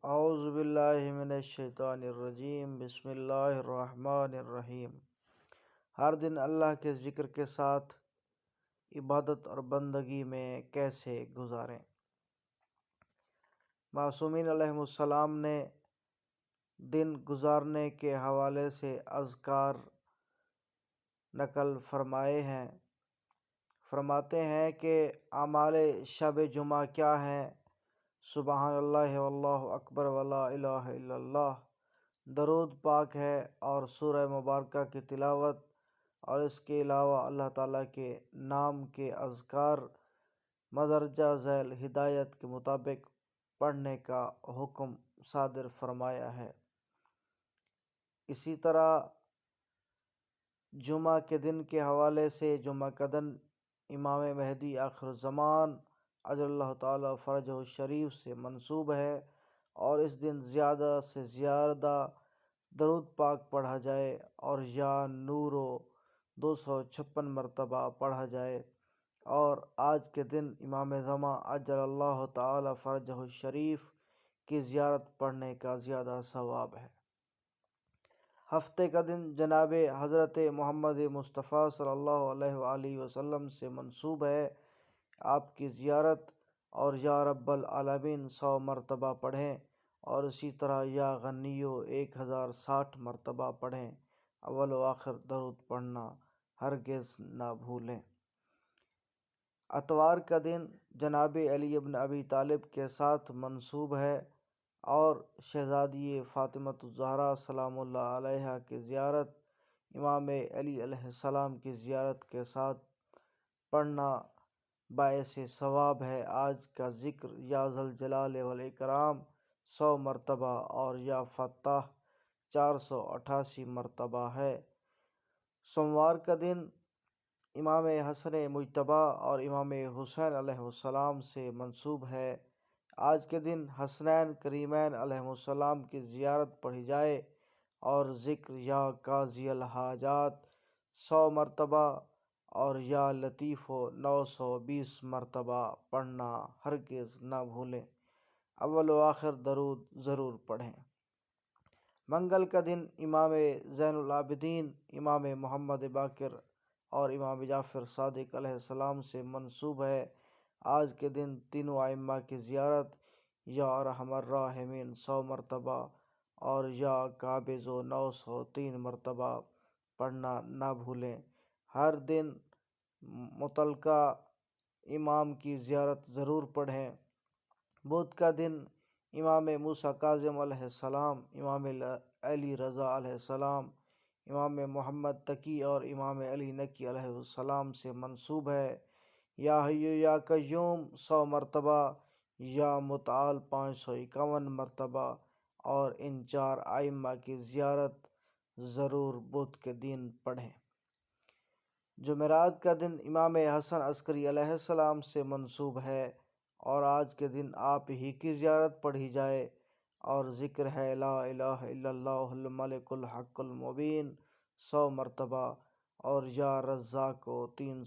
اعوذ باللہ من الشیطان الرجیم، بسم اللہ الرحمن الرحیم۔ ہر دن اللہ کے ذکر کے ساتھ عبادت اور بندگی میں کیسے گزاریں۔ معصومین علیہ السلام نے دن گزارنے کے حوالے سے اذکار نقل فرمائے ہیں۔ فرماتے ہیں کہ اعمال شب جمعہ کیا ہیں؟ سبحان اللہ واللہ اکبر ولا الہ الا اللہ، درود پاک ہے اور سورہ مبارکہ کی تلاوت، اور اس کے علاوہ اللہ تعالیٰ کے نام کے اذکار مدرجہ ذیل ہدایت کے مطابق پڑھنے کا حکم صادر فرمایا ہے۔ اسی طرح جمعہ کے دن کے حوالے سے جمعہ کا دن امام مہدی آخر الزمان عجل اللہ تعالیٰ فرجہ الشریف سے منسوب ہے، اور اس دن زیادہ سے زیادہ درود پاک پڑھا جائے اور یا نورو 256 مرتبہ پڑھا جائے، اور آج کے دن امام زمان عجل اللہ تعالیٰ فرجہ الشریف کی زیارت پڑھنے کا زیادہ ثواب ہے۔ ہفتے کا دن جناب حضرت محمد مصطفیٰ صلی اللہ علیہ وآلہ وسلم سے منسوب ہے، آپ کی زیارت اور یا رب العالمین 100 مرتبہ پڑھیں، اور اسی طرح یا غنیو 1060 مرتبہ پڑھیں۔ اول و آخر درود پڑھنا ہرگز نہ بھولیں۔ اتوار کا دن جناب علی ابن ابی طالب کے ساتھ منسوب ہے، اور شہزادی فاطمۃ الزہرا سلام اللہ علیہا کی زیارت امام علی علیہ السلام کی زیارت کے ساتھ پڑھنا باعث ثواب ہے۔ آج کا ذکر یا ذوالجلال والاکرام 100 مرتبہ اور یا فتاح 488 مرتبہ ہے۔ سوموار کا دن امام حسن مجتبیٰ اور امام حسین علیہ السلام سے منسوب ہے۔ آج کے دن حسنین کریمین علیہ السلام کی زیارت پڑھی جائے، اور ذکر یا قاضی الحاجات 100 مرتبہ اور یا لطیف 920 مرتبہ پڑھنا ہرگز نہ بھولیں۔ اول و آخر درود ضرور پڑھیں۔ منگل کا دن امام زین العابدین، امام محمد باقر اور امام جعفر صادق علیہ السلام سے منسوب ہے۔ آج کے دن تینوں ائمہ کی زیارت یا ارحم الراحمین 100 مرتبہ اور یا قابض 903 مرتبہ پڑھنا نہ بھولیں۔ ہر دن متعلقہ امام کی زیارت ضرور پڑھیں۔ بدھ کا دن امام موسیٰ کاظم علیہ السلام، امام علی رضا علیہ السلام، امام محمد تقی اور امام علی نقی علیہ السلام سے منسوب ہے۔ یا حی یا قیوم 100 مرتبہ یا متعال 551 مرتبہ، اور ان 4 ائمہ کی زیارت ضرور بدھ کے دن پڑھیں۔ جمعرات کا دن امام حسن عسکری علیہ السلام سے منسوب ہے، اور آج کے دن آپ ہی کی زیارت پڑھی جائے، اور ذکر ہے لا الہ الا اللہ الملک الحق المبین 100 مرتبہ اور یا رزاق 300